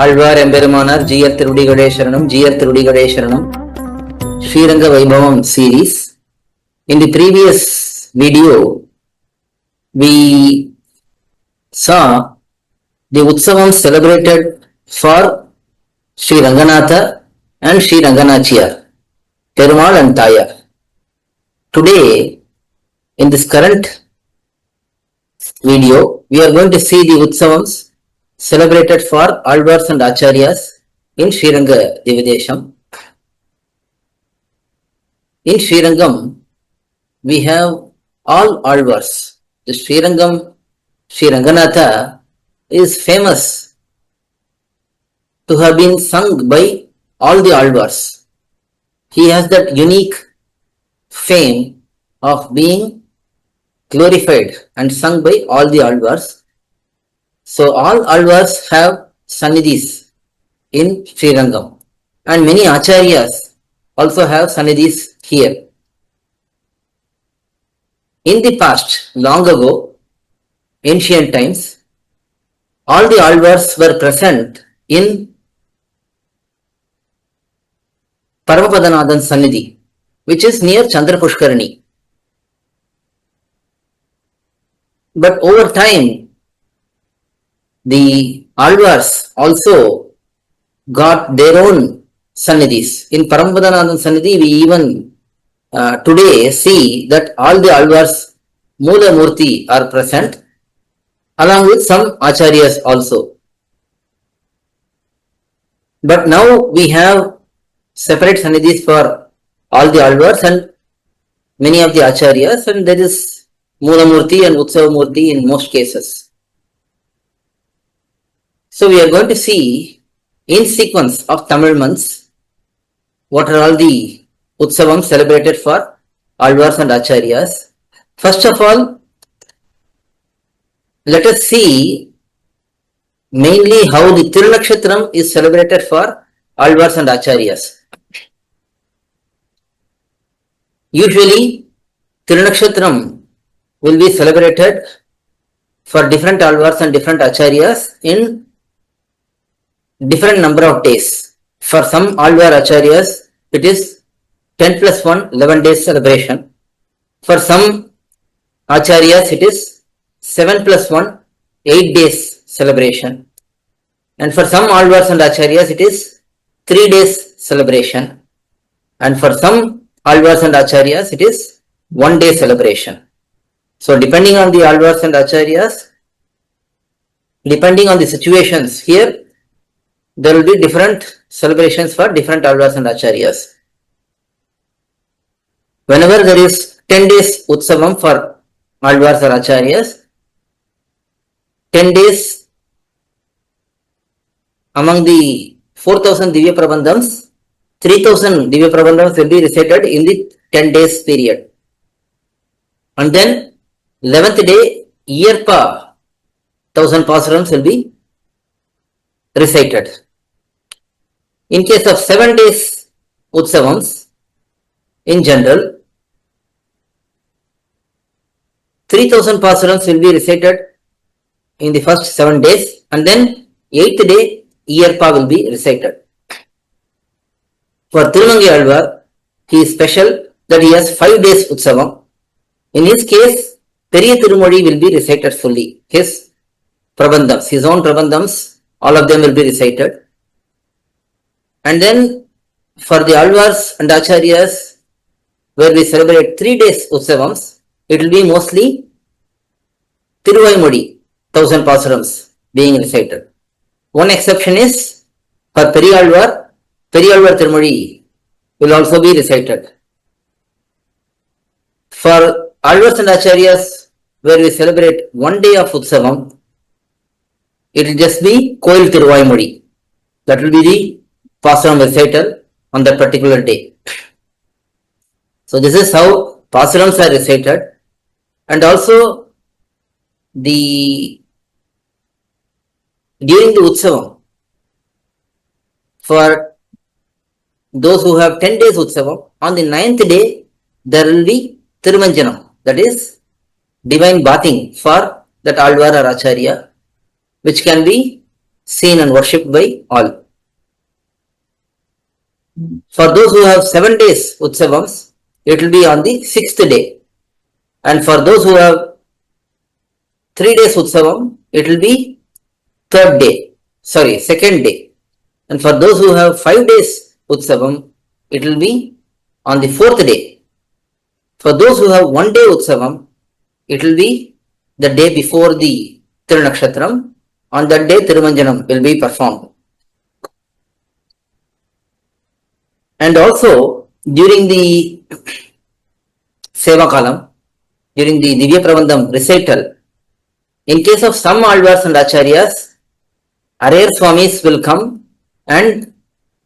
AzhwAr Emberumanar GR Tirudikale Sharanam GR Tirudikale Sharanam SrIranga vaibhavam series. In the previous video, we saw the uthsavams celebrated for Sri Ranganatha and Sri Ranganachiyar, Perumal and Tayar. Today, in this current video, we are going to see the uthsavams celebrated for AzhwArs and AchAryas in SrIranga Dividesham. In SrIrangam, we have all AzhwArs. The SrIrangam, Sri Ranganatha is famous to have been sung by all the AzhwArs. He has that unique fame of being glorified and sung by all the AzhwArs. So all AzhwArs have sannidhis in SrIrangam, and many AchAryas also have sannidhis here. In the past, long ago, ancient times, all the AzhwArs were present in Paramapadanathan's sannidhi, which is near Chandrapushkarani. But over time, the AzhwArs also got their own sannidhis. In Paramapadanathan's sannidhi, we even today see that all the AzhwArs Moola Murti are present, along with some Acharyas also. But now we have separate sannidhis for all the AzhwArs and many of the Acharyas, and there is Moola Murti and Utsava Murti in most cases. So we are going to see in sequence of Tamil months what are all the uthsavams celebrated for AzhwArs and Acharyas. First of all, let us see mainly how the Tirunakshatram is celebrated for AzhwArs and Acharyas. Usually, Tirunakshatram will be celebrated for different AzhwArs and different Acharyas in different number of days. For some AzhwAr Acharyas, it is 10 plus 1, 11 days celebration. For some Acharyas, it is 7 plus 1, 8 days celebration. And for some AzhwArs and Acharyas, it is 3 days celebration. And for some AzhwArs and Acharyas, it is 1 day celebration. So depending on the AzhwArs and Acharyas, depending on the situations here, there will be different celebrations for different AzhwArs and Acharyas. Whenever there is 10 days utsavam for AzhwArs or Acharyas, 10 days among the 4000 Divya Prabandhams, 3000 Divya Prabandhams will be recited in the 10 days period. And then 11th day, Yearpa, 1000 Pasurams will be recited. In case of 7 days utsavams, in general, 3000 Pasurams will be recited in the first 7 days, and then 8th day, Yearpa will be recited. For Tirumangi Azhwar, he is special that he has 5 days utsavam. In his case, Periya Tirumozhi will be recited fully. His Prabandhams, his own Prabandhams, all of them will be recited. And then for the AzhwArs and Acharyas, where we celebrate 3 days utsavams, it will be mostly Tiruvaimudi, 1000 Pasurams being recited. One exception is for Periyalvar Tirumozhi will also be recited. For AzhwArs and Acharyas, where we celebrate 1 day of utsavam, it will just be Koil Tiruvaimudi. That will be the Pasuram recital on that particular day. So this is how Pasurams are recited. And also during the utsavam, for those who have 10 days utsavam, on the 9th day there will be Tirumanjanam, that is divine bathing for that AzhwAr or Acharya, which can be seen and worshipped by all. For those who have 7 days uthsavams, it will be on the 6th day. And for those who have 3 days utsavam, it will be 2nd day. And for those who have 5 days utsavam, it will be on the 4th day. For those who have 1 day utsavam, it will be the day before the Tirunakshatram. On that day, Tirumanjanam will be performed. And also, during the Seva Kalam, during the Divya Prabandham recital, in case of some Alvars and Acharyas, Arayar Swamis will come and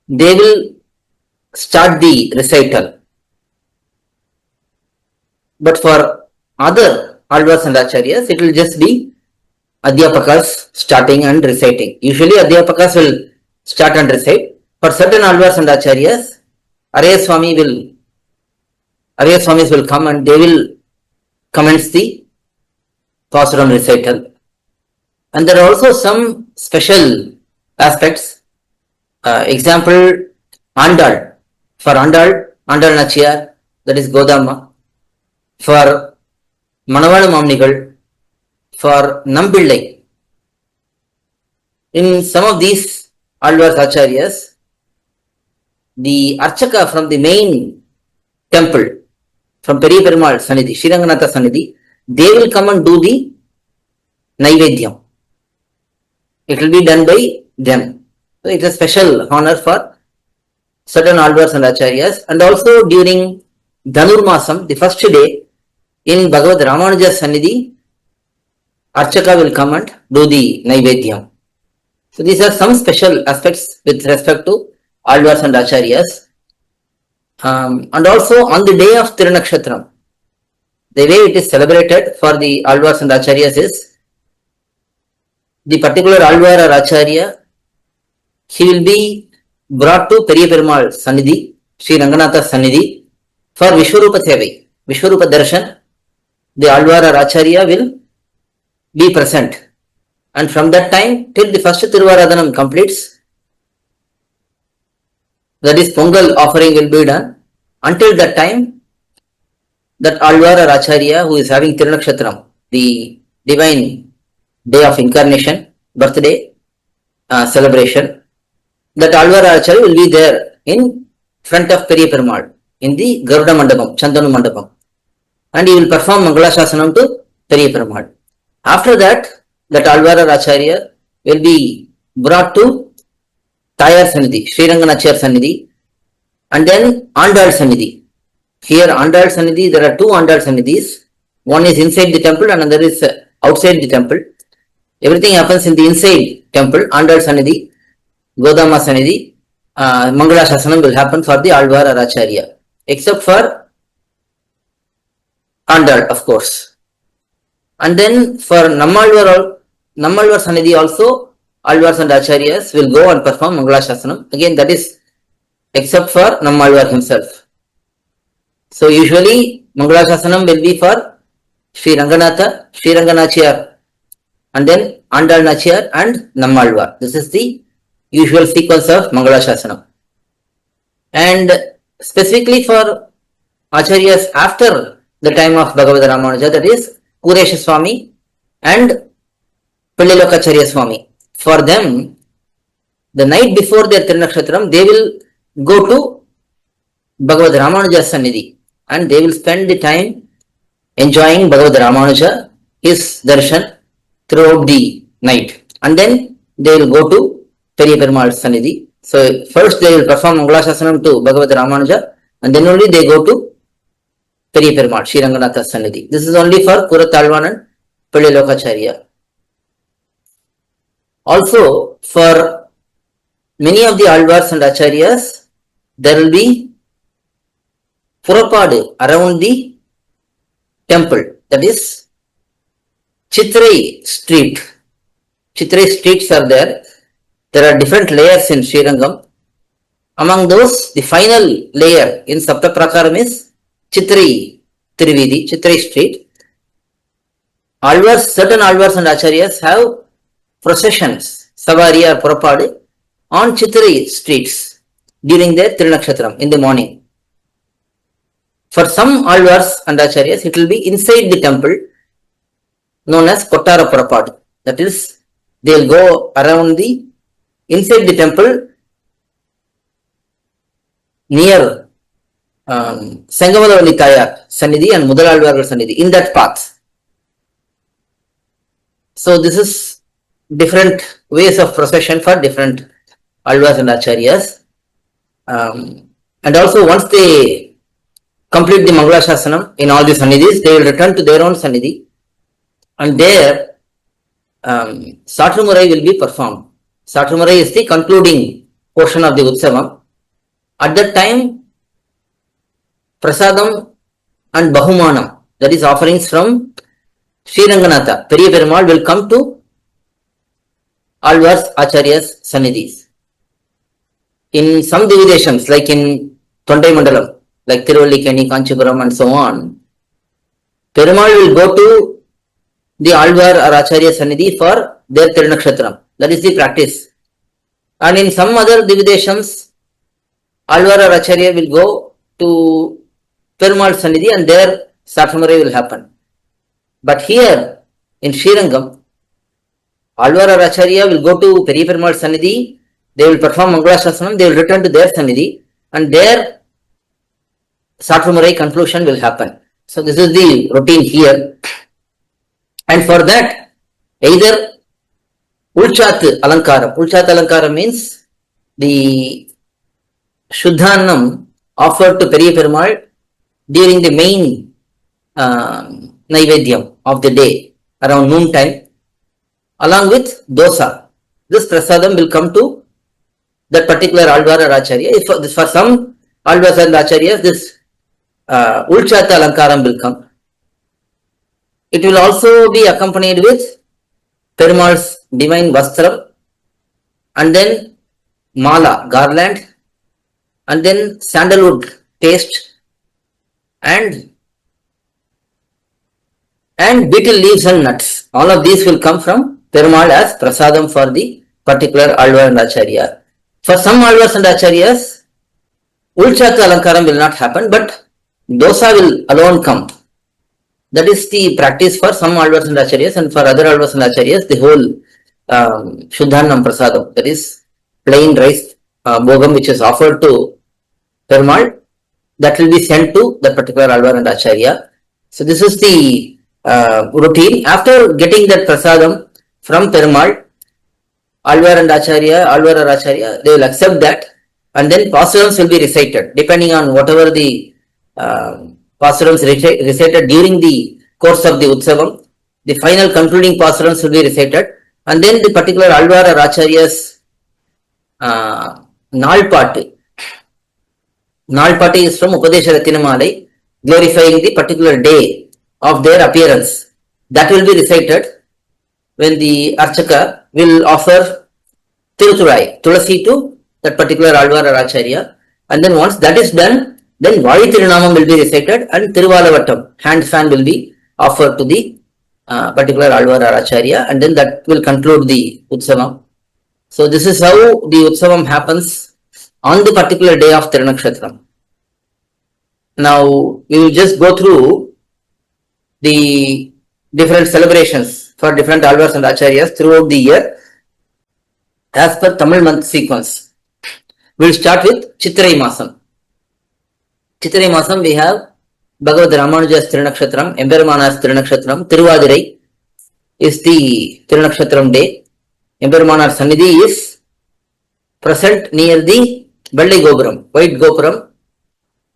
they will start the recital. But for other Alvars and Acharyas, it will just be Adhyapakas starting and reciting. Usually Adhyapakas will start and recite. For certain Alvars and Acharyas, Arayar Swamis will come and they will commence the Pasuram recital. And there are also some special aspects. Example, Andal. For Andal Nachiyar, that is Godamma. For Manavada Mamnigal, for Nambillai. In some of these Alvars Acharyas, the Archaka from the main temple, from Periya Perumal Sannidhi, SrIranga Sannidhi, they will come and do the Naivedyam. It will be done by them. So it is a special honor for certain Alvars and Acharyas. And also during Dhanurmasam, the first day, in Bhagavad Ramanuja Sannidhi, Archaka will come and do the Naivedyam. So these are some special aspects with respect to Alvars and Acharyas. And also on the day of Tirunakshatram, the way it is celebrated for the Alvars and Acharyas is, the particular Alvar or Acharya, he will be brought to Periya Perumal Sannidhi, Sri Ranganatha Sannidhi, for Vishwarupa Sevai, Vishwarupa Darshan. The Alvar or Acharya will be present. And from that time till the first Tiruvaradhanam completes, that is Pongal offering will be done. Until that time, that Alvar or Acharya who is having Tirunakshatram, the divine day of incarnation, birthday celebration, that Alvar or Acharya will be there in front of Periya Perumal in the Garuda Mandapam, Chandanu Mandapam, and he will perform Mangala Shasanam to Periya Perumal. After that, that Alvar or Acharya will be brought to Tayar Sannidhi, SrIranga Nachiyar Sannidhi, and then Andal Sannidhi. Here Andal Sannidhi, there are two Andal Sannidhis. One is inside the temple and another is outside the temple. Everything happens in the inside temple, Andal Sannidhi, Godama Sannidhi. Mangala Shasanam will happen for the Alvar or Acharya, except for Andal, of course. And then for Nammalvar Sannidhi also, Alvars and Acharyas will go and perform Mangala Shasanam. Again, that is except for Nammalvar himself. So usually Mangala Shasanam will be for Sri Ranganatha, SrIranga Nachiyar, and then Andal Nachiyar and Nammalvar. This is the usual sequence of Mangala Shasanam. And specifically for Acharyas after the time of Bhagavad Ramanuja, that is Kuresha Swami and Pillilokacharya Swami. For them, the night before their Tirunakshatram, they will go to Bhagavad Ramanuja Sannidhi and they will spend the time enjoying Bhagavad Ramanuja, his darshan throughout the night. And then they will go to Periya Perumal Sannidhi. So first they will perform Mangala Shasanam to Bhagavad Ramanuja and then only they go to Periya Perumal, Sri Ranganatha Sannidhi. This is only for Kuratalvan and Pillilokacharya. Also, for many of the Alvars and Acharyas, there will be Purapadu around the temple, that is Chitrai street. Chitrai streets are there. There are different layers in SrIrangam. Among those, the final layer in Saptaprakaram is Chitrai Trividi, Chitrai street. Certain Alvars and Acharyas have processions Savari or Purapadu on Chitrai streets during their Tirunakshatram in the morning. For some Alvars and Acharyas, it will be inside the temple known as Kottara Purapadu. That is, they will go around the inside the temple near Sangamadavalli Tayar Sannidhi and Mudalalvargal Sannidhi, in that path. So this is different ways of procession for different Alvas and Acharyas. And also once they complete the Mangala Shasanam in all the Sannidhis, they will return to their own Sannidhi, and there Satrumurai will be performed. Satrumurai is the concluding portion of the Utsavam. At that time, Prasadam and Bahumanam, that is offerings from SrIranga Periya Perumal, will come to Alvars Acharyas Sannidhis. In some deviations, like in Tondai Mandalam, like Tiruvallikeni, Kanchipuram and so on, Perumal will go to the Alvar or Acharya Sannidhi for their Tirunakshatram. That is the practice. And in some other deviations, Alvar or Acharya will go to Perumal Sannidhi and there Satrumurai will happen. But here in SrIrangam, Alvar or Acharya will go to Periya Perumal Sannidhi, they will perform Mangala Shasanam, they will return to their Sannidhi, and there Satrumurai conclusion will happen. So this is the routine here. And for that, either Ulchat Alankaram. Ulchat Alankaram means the Shuddhanam offered to Periya Perumal during the main Naivedyam of the day, around noon time, along with dosa. This prasadam will come to that particular Alvar or Acharya. For some Alvars and Acharyas, this Ulchat Alankaram will come. It will also be accompanied with Perumal's divine Vastram, and then Mala, garland, and then sandalwood paste, and betel leaves and nuts. All of these will come from Perumal as prasadam for the particular Alvar and Acharya. For some Alvars and Acharyas, Ulchat Alankaram will not happen, but dosa will alone come. That is the practice for some Alvars and Acharyas, and for other Alvars and Acharyas, the whole Shuddhanam Prasadam, that is plain rice bhogam which is offered to Perumal, that will be sent to that particular Alvar and Acharya. So this is the routine. After getting that prasadam from Perumal, Alvar and Acharya, Alvar or Acharya, they will accept that, and then pasurams will be recited, depending on whatever the pasurams recited during the course of the Utsavam. The final concluding pasurams will be recited, and then the particular Alvar or Acharya's Nalpati. Nalpati is from Upadesha Ratinamalai, glorifying the particular day of their appearance. That will be recited when the Archaka will offer Tiruturai, Tulasi to that particular Alvar or Acharya. And then once that is done, then Vadi Tirunamam will be recited and Tiruvalavatam, hand fan, will be offered to the particular Alvar or Acharya, and then that will conclude the Utsavam. So this is how the Utsavam happens on the particular day of Tirunakshatram. Now we will just go through the different celebrations for different Alvars and Acharyas throughout the year as per Tamil month sequence. We will start with Chitrai Masam. Chitrai Masam, we have Bhagavad Ramanuja's Tirunakshatram, Emperumana's Tirunakshatram, Tiruvadirai is the Tirunakshatram day. Emperumanar Sannidhi is present near the Velli Gopuram, White Gopuram,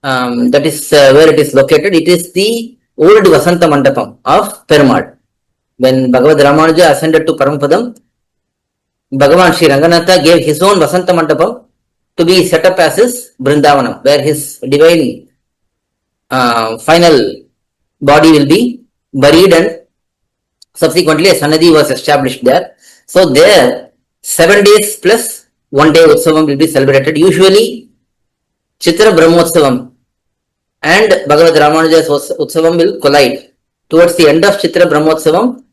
that is where it is located. It is the old Vasanta Mandapam of Perumal. When Bhagavad Ramanuja ascended to Paramapadam, Bhagavan Sri Ranganatha gave his own Vasanta Mandapam to be set up as his Vrindavanam, where his divine final body will be buried, and subsequently a Sannidhi was established there. So there 7 days plus 1 day Utsavam will be celebrated. Usually Chitra Brahmotsavam and Bhagavad Ramanuja's Utsavam will collide. Towards the end of Chitra Brahmotsavam,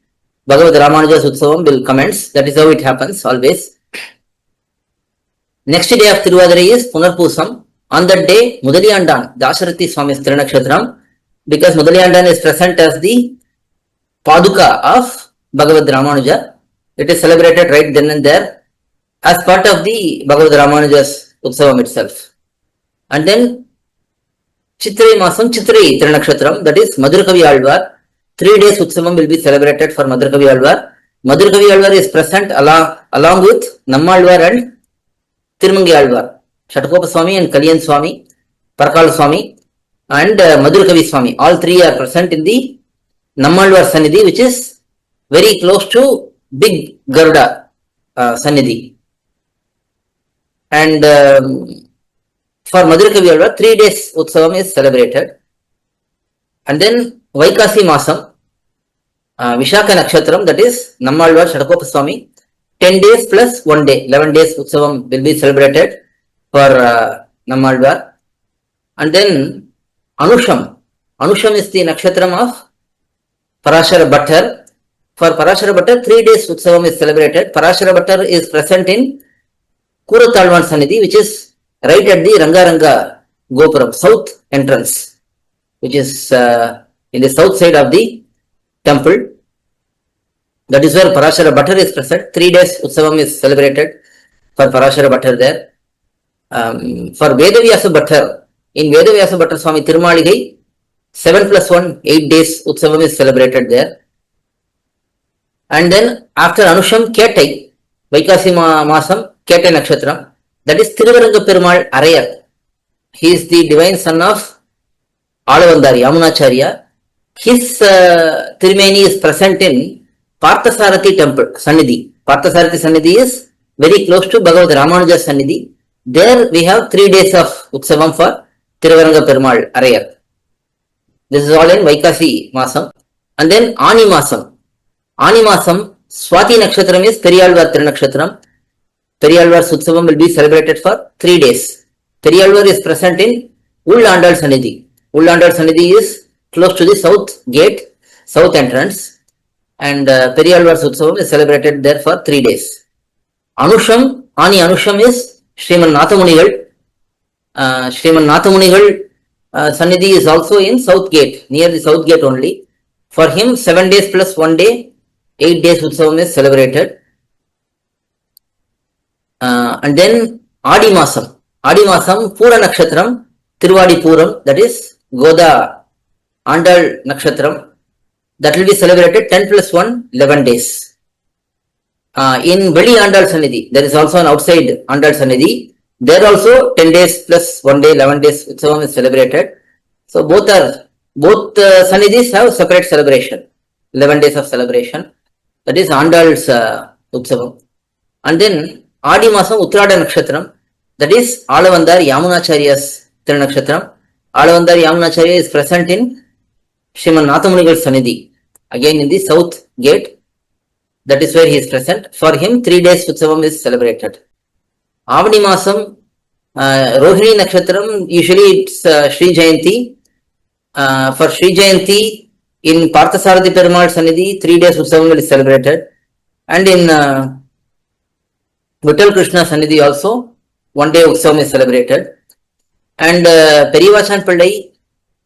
Bhagavad Ramanuja's Utsavam will commence. That is how it happens always. Next day of Tiruvadirai is Punarpusam. On that day, Mudaliyandan, Dasarathi Swami's Tiranakshatram, because Mudaliyandan is present as the Paduka of Bhagavad Ramanuja. It is celebrated right then and there as part of the Bhagavad Ramanuja's Utsavam itself. And then Chitrai Masam, Chitrai Tiranakshatram, that is Madhurakavi Alvar. 3 days Utsavam will be celebrated for Madhurakavi Alvar. Madhurakavi Alvar is present along with Nammalvar and Tirumangi Alvar. Shatakopa Swami and Kalyan Swami, Parakal Swami and Madhurakavi Swami. All three are present in the Nammalvar Sannidhi, which is very close to Big Garuda Sannidhi. And for Madhurakavi Alvar, 3 days Utsavam is celebrated. And then Vaikasi Masam, Vishaka Nakshatram, that is Nammalvar Shatakopa Swami, 10 days plus 1 day, 11 days Utsavam will be celebrated for Nammalvar. And then Anusham. Anusham is the Nakshatram of Parashara Bhattar. For Parashara Bhattar, 3 days Utsavam is celebrated. Parashara Bhattar is present in Kuratalvan Sannidhi, which is right at the Rangaranga Gopuram, south entrance, which is in the south side of the temple. That is where Parashara Bhattar is present. 3 days Utsavam is celebrated for Parashara Bhattar there. For Vedavyasa Bhattar, in Vedavyasa Bhattar Swami Tirumaligai, 7 plus 1, 8 days Utsavam is celebrated there. And then after Anusham, Ketai, Vaikasi Masam, Ketai Nakshatram, that is Thiruvaranga Perumal Arayar. He is the divine son of Alavandari, AchArya. His Tirumeni is present in Parthasarathi temple, Sannidhi. Parthasarathi Sannidhi is very close to Bhagavad Ramanuja Sannidhi. There we have 3 days of Utsavam for Thiruvaranga Perumal Arayar. This is all in Vaikasi Masam. And then Ani Masam. Ani Masam, Swati Nakshatram is Periyalvar Tiranakshatram. Periyalvar's Utsavam will be celebrated for 3 days. Periyalvar is present in Ullandal Sannidhi. Ullandal Sannidhi is close to the south gate, south entrance, and Periyalvar's Utsavam is celebrated there for 3 days. Anusham, Ani Anusham is Sriman Nathamunigal. Sriman Nathamunigal Sannidhi is also in south gate, near the south gate only. For him, 7 days plus 1 day, 8 days Utsavam is celebrated. And then Adi Masam. Adi Masam, Pura Nakshatram, Tiruvadi Puram, that is Goda Andal Nakshatram, that will be celebrated 10 plus 1, 11 days. In Veli Andal Sannidhi, there is also an outside Andal Sannidhi. There also 10 days plus 1 day, 11 days Utsavam is celebrated. So both Sannidhis have separate celebration, 11 days of celebration. That is Andal's Utsavam. And then Adi Masam Uttarada Nakshatram, that is Alavandar Yamunacharya's Tiranakshatram. Alavandar Yamunacharya is present in Sriman Nathamunigal Sannidhi, again in the south gate. That is where he is present. For him, 3 days Utsavam is celebrated. Avani Masam, Rohini Nakshatram, usually it's Sri Jayanti. For Sri Jayanti, in Parthasarathi Perumal Sannidhi, 3 days Utsavam will be celebrated. And in Vittal Krishna Sannidhi also, 1 day Utsavam is celebrated. And Periyavachan Pillai,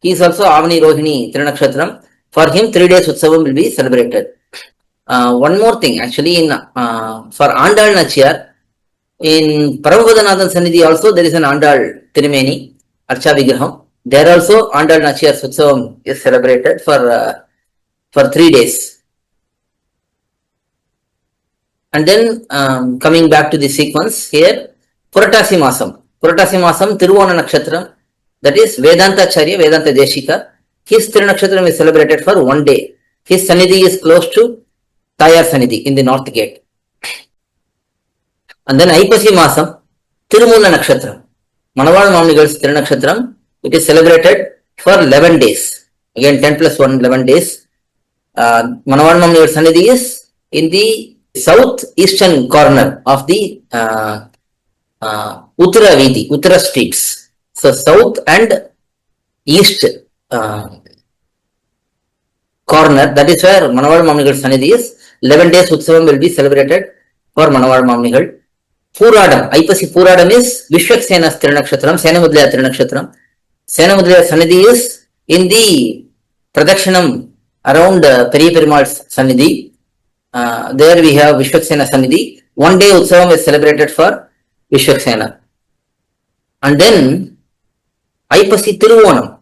he is also Avani Rohini Tiranakshatram. For him, 3 days Utsavam will be celebrated. One more thing, actually, for Andal Nachiyar, in Paramapadanathan Sannidhi also there is an Andal Tirumeni, Archa Vigraham. There also Andal Nachiyar's Utsavam is celebrated for 3 days. And then coming back to the sequence here, Puratasi Masam. Puratasi Masam, Tiruvona Nakshatram, that is Vedanta Acharya, Vedanta Deshika. His Tiranakshatram is celebrated for 1 day. His Sannidhi is close to Tayar Sannidhi in the north gate. And then Aipasi Masam, Tirumula Nakshatram, Manaval Mamnigal's Tiranakshatram, it is celebrated for 11 days. Again 10 plus 1, 11 days. Manaval Mamnigal's Sannidhi is in the southeastern corner of the Uttara Vidi, Uttara streets. So south and east corner, that is where Manaval Mamnigal's Sannidhi is. 11 days Utsavam will be celebrated for Manawal Mamnigal. Puradam, Aipasi Puradam is Vishwaksena's Tiranakshatram, Senamudlaya Tiranakshatram. Senamudlaya Sanidhi is in the Pradakshanam around Periya Perumal's Sanidhi. There we have Vishwaksena Sanidhi. 1 day Utsavam is celebrated for Vishwaksena. And then Aipasi Tiruvonam,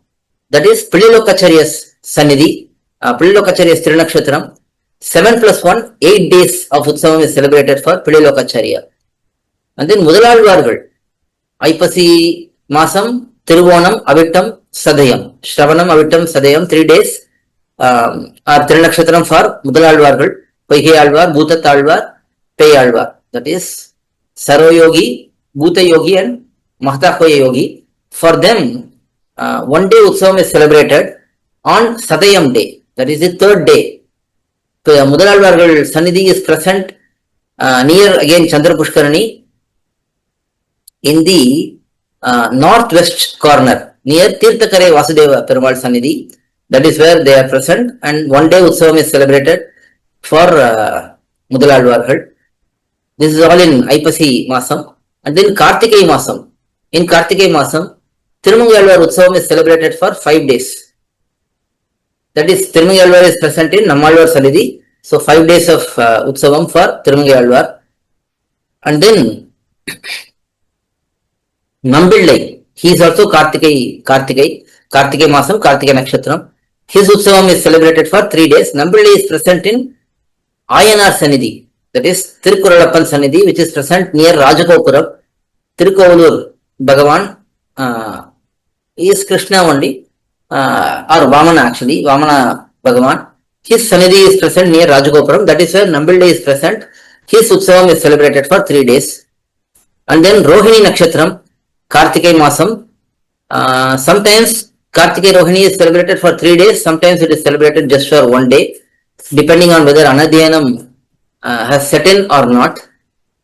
that is Pillilokacharya's Sanidhi, Pillilokacharya's Tiranakshatram. 7 plus 1, 8 days of Utsavam is celebrated for Pillilokacharya. And then Mudalalvargal, Aipasi Masam, Tiruvonam, Avittam, Sadayam. Shravanam, Avittam, Sadayam, 3 days are Tiranakshatram for Mudalalvargal, Paihiyalvar, Bhutatalvar, Peyalvar. That is Saroyogi, Bhuta Yogi and Mahatakoya Yogi. For them, 1 day Utsavam is celebrated on Sadayam day. That is the 3rd day. Mudalalvargal Sanidhi is present near again Chandra Pushkarani in the northwest corner near Tirthakare Vasudeva Perumal Sanidhi. That is where they are present, and 1 day Utsavam is celebrated for Mudalalvargal. This is all in Aipasi Masam. And then Kartikei Masam. In Kartikei Masam, Tirumangalvar Utsavam is celebrated for 5 days. That is, Tirumangalvar is present in Nammalvar Sanidhi. So 5 days of Utsavam for Tirumangalvar. And then Nambillai, he is also Kartikei Masam, Kartikei Nakshatram. His Utsavam is celebrated for 3 days. Nambillai is present in Ayanar Sanidhi. That is Tirukuralappan Sanidhi, which is present near Rajagopuram. Tirukovalur Bhagavan is Krishna only, or Vamana actually, Vamana Bhagavan. His Sanidhi is present near Rajagopuram. That is where Nambillai is present. His Utsavam is celebrated for 3 days. And then Rohini Nakshatram, Kartikei Masam. Sometimes Kartikei Rohini is celebrated for 3 days. Sometimes it is celebrated just for 1 day, depending on whether Anadhyanam has set in or not.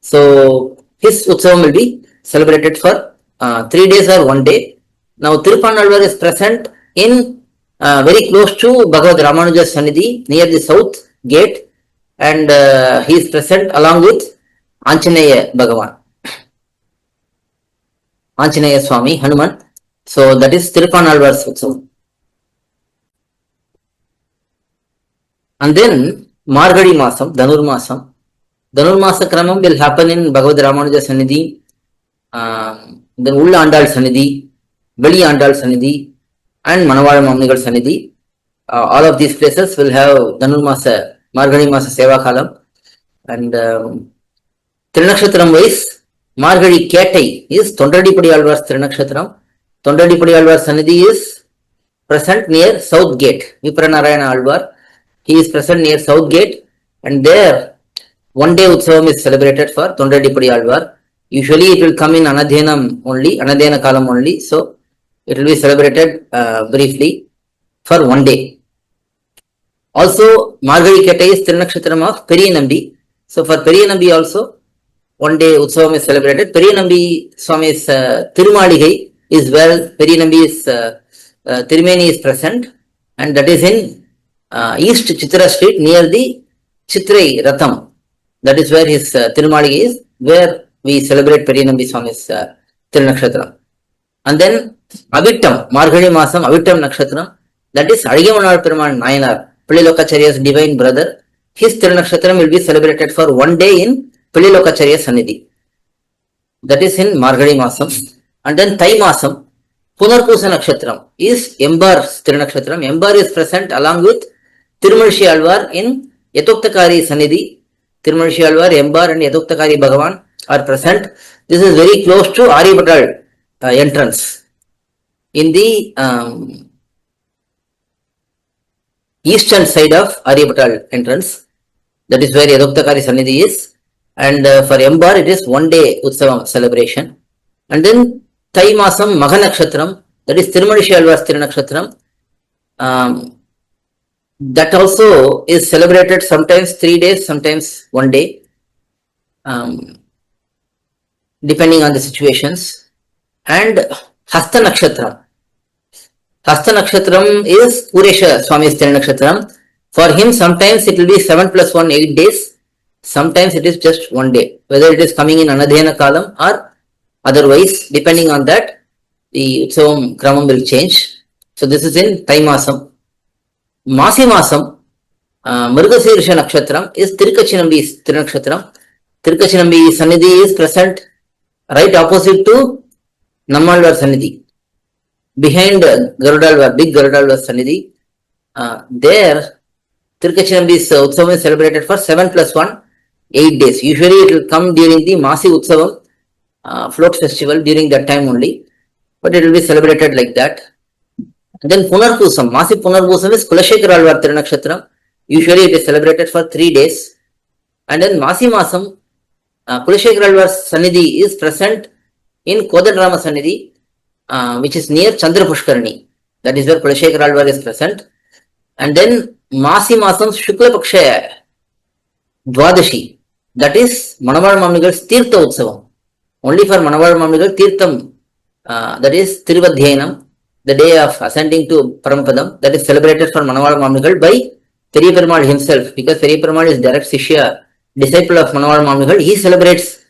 So his Utsavam will be celebrated for 3 days or 1 day. Now Tirupanalvar is present in very close to Bhagavad Ramanuja Sanidhi near the south gate, and he is present along with Anjaneya Bhagavan, Anjaneya Swami, Hanuman. So that is Tirupanalvar's Utsavam. And then Margadi Masam, Dhanurmasam. Dhanurmasa Kramam will happen in Bhagavad Ramanuja Sanidhi, then Ulla Andal Sanidhi, Veli Andal Sanidhi, and Manawal Mamnigal Sanidhi. All of these places will have Dhanurmasa, Margadi Masa Seva Kalam. And Tiranakshatram wise, Margadi Ketai is Tondradipadi Alvar's Tiranakshatram. Tondradipadi Alvar's Sanidhi is present near South Gate. Vipranarayana Alvar, he is present near South Gate, and there 1 day Utsavam is celebrated for Tondradipadi Alvar. Usually it will come in Anadhyanam only, Anadhyana Kalam only, so it will be celebrated briefly for 1 day. Also, Margadi Ketai is Tiranakshatram of Periyanambi. So for Periyanambi also, 1 day Utsavam is celebrated. Periyanambi Swami's Tirumaligai is where Periyanambi's Tirumeni is present, and that is in East Chitra Street near the Chitrai Ratham. That is where his Tirumaligai is, where we celebrate Periyanambi Swami's Tiranakshatram. And then Avittam, Margadi Masam, Avittam Nakshatram, that is Adigamanal Perumal Nayanar, Pillilokacharya's divine brother. His Tiranakshatram will be celebrated for 1 day in Pillilokacharya Sanidhi. That is in Margadi Masam. And then Thai Masam, Punarpusa Nakshatram is Embar's Tiranakshatram. Embar is present along with Tirumalshi Alvar in Yatoktakari Sanidhi. Tirumalshi Alvar, Embar and Yatoktakari Bhagavan are present. This is very close to Aryapatal entrance. In the eastern side of Aryapatal entrance, that is where Yatoktakari Sanidhi is. And for Embar, it is 1 day Utsavam celebration. And then Thai Masam Magha Nakshatram, that is Tirumalishi Alvar's Tiranakshatram. That also is celebrated sometimes 3 days, sometimes 1 day, depending on the situations. And Hasta Nakshatram. Hasta Nakshatram is Puresha Swami's Tiranakshatram. For him, sometimes it will be 7 plus 1, 8 days. Sometimes it is just 1 day. Whether it is coming in Anadhyana Kalam or otherwise, depending on that, the Utsavam Kramam will change. So this is in Thai Masam. Masi Masam, Mrugashirsha Nakshatram is Tirukachinambi Nakshatram. Tirukachinambi Sannidhi is present right opposite to Nammalvar Sannidhi. Behind Garudalvar, big Garudalvar Sannidhi, there Tirukachinambi's Utsavam is celebrated for 7 plus 1, 8 days. Usually it will come during the Masi Utsavam float festival during that time only, but it will be celebrated like that. And then Punarpusam, Masi Punarpusam is Kulashekara Alvar Tirunakshatram. Usually it is celebrated for 3 days. And then Masi Masam, Kulashekara Alvar Sannidhi is present in Kodanrama Sannidhi, which is near Chandra Pushkarani. That is where Kulashekara Alvar is present. And then Masi Masam Shukla Pakshaya Dwadashi, that is Manavar Mamnigal's Tirtha Utsavam. Only for Manavar Mamnigal Tirtham, that is Tiruvadhyanam, the day of ascending to Paramadam, that is celebrated for Manavar Mamnigal by Periyaperumal himself, because Periyaperumal is direct Shishya, disciple of Manavar Mamnigal. He celebrates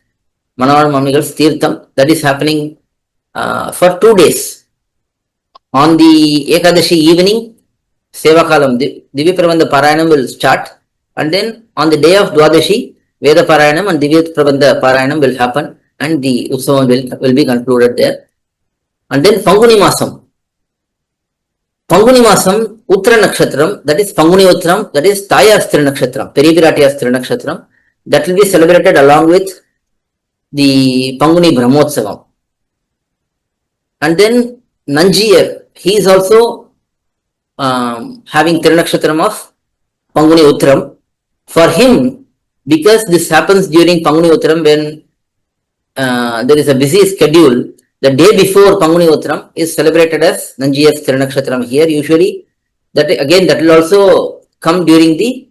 Manavar Mamnigal's Tirtham, that is happening for 2 days. On the Ekadashi evening, Seva Kalam, Divya Prabandha Parayanam will start, and then on the day of Dwadashi, Veda Parayanam and Divya Prabandha Parayanam will happen, and the Utsavam will be concluded there. And then Panguni Masam. Panguni Masam, Uttara Nakshatram, that is Panguni Uttram, that is Tayas Nakshatram, Peripiratias Nakshatram, that will be celebrated along with the Panguni Brahmotsavam. And then Nanjiyar, he is also having Tirunakshatram of Panguni Uttram. For him, because this happens during Panguni Uttram when there is a busy schedule, the day before Panguni Uttram is celebrated as Nanjiyar's Tirunakshatram here. Usually, that will also come during the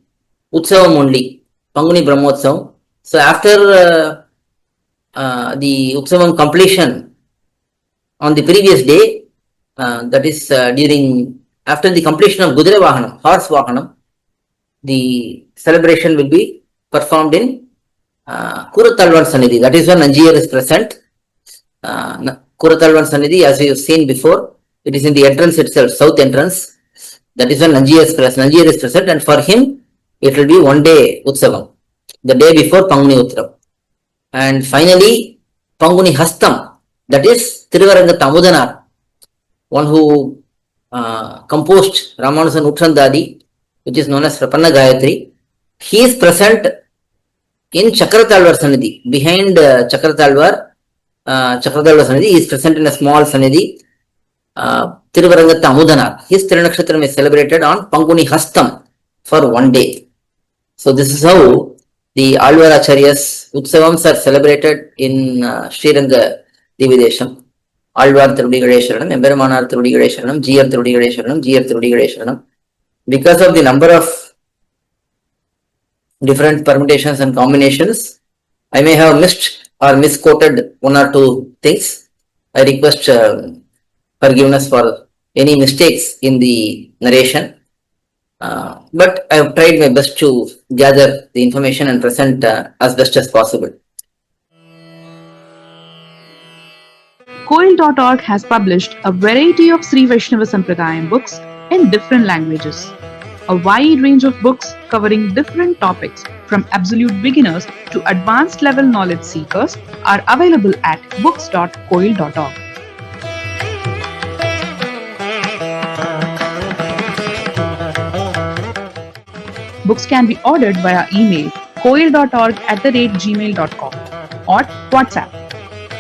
Utsavam only, Panguni Brahmotsavam. So after the Utsavam completion on the previous day, that is after the completion of Gudra Vahanam, horse Vahanam, the celebration will be performed in Kuratalvan Sannidhi. That is when Nanjiyar is present. Kuratalvan Sannidhi, as we have seen before, it is in the entrance itself, south entrance. That is when Nanjiyar is present, and for him, it will be 1 day Utsavam, the day before Panguni Uttram. And finally, Panguni Hastam, that is Tiruvaranga Tamudanar, one who composed Ramanujan Uttandadi, which is known as Prapanna Gayatri. He is present in Chakratalvar Sannidhi. Behind Chakratalvar Sannidhi, he is present in a small Sannidhi, Tiruvaranga Tamudanar. His Tirunakshatram is celebrated on Panguni Hastam for 1 day. So this is how the AzhwAr Acharya's Utsavams are celebrated in SrIranga Dividesham. Alvar Thirudigalai Sharanam, Emberamanar Thirudigalai Sharanam, GR Thirudigalai Sharanam, GR Thirudigalai Sharanam. Because of the number of different permutations and combinations, I may have missed or misquoted 1 or 2 things. I request forgiveness for any mistakes in the narration. But I have tried my best to gather the information and present as best as possible. Koil.org has published a variety of Sri Vaishnava Sampradayam books in different languages. A wide range of books covering different topics from absolute beginners to advanced level knowledge seekers are available at books.koil.org. Books can be ordered via email koil.org@gmail.com or WhatsApp.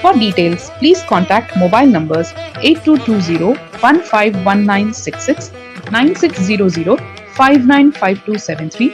For details, please contact mobile numbers 8220-151966, 9600-595273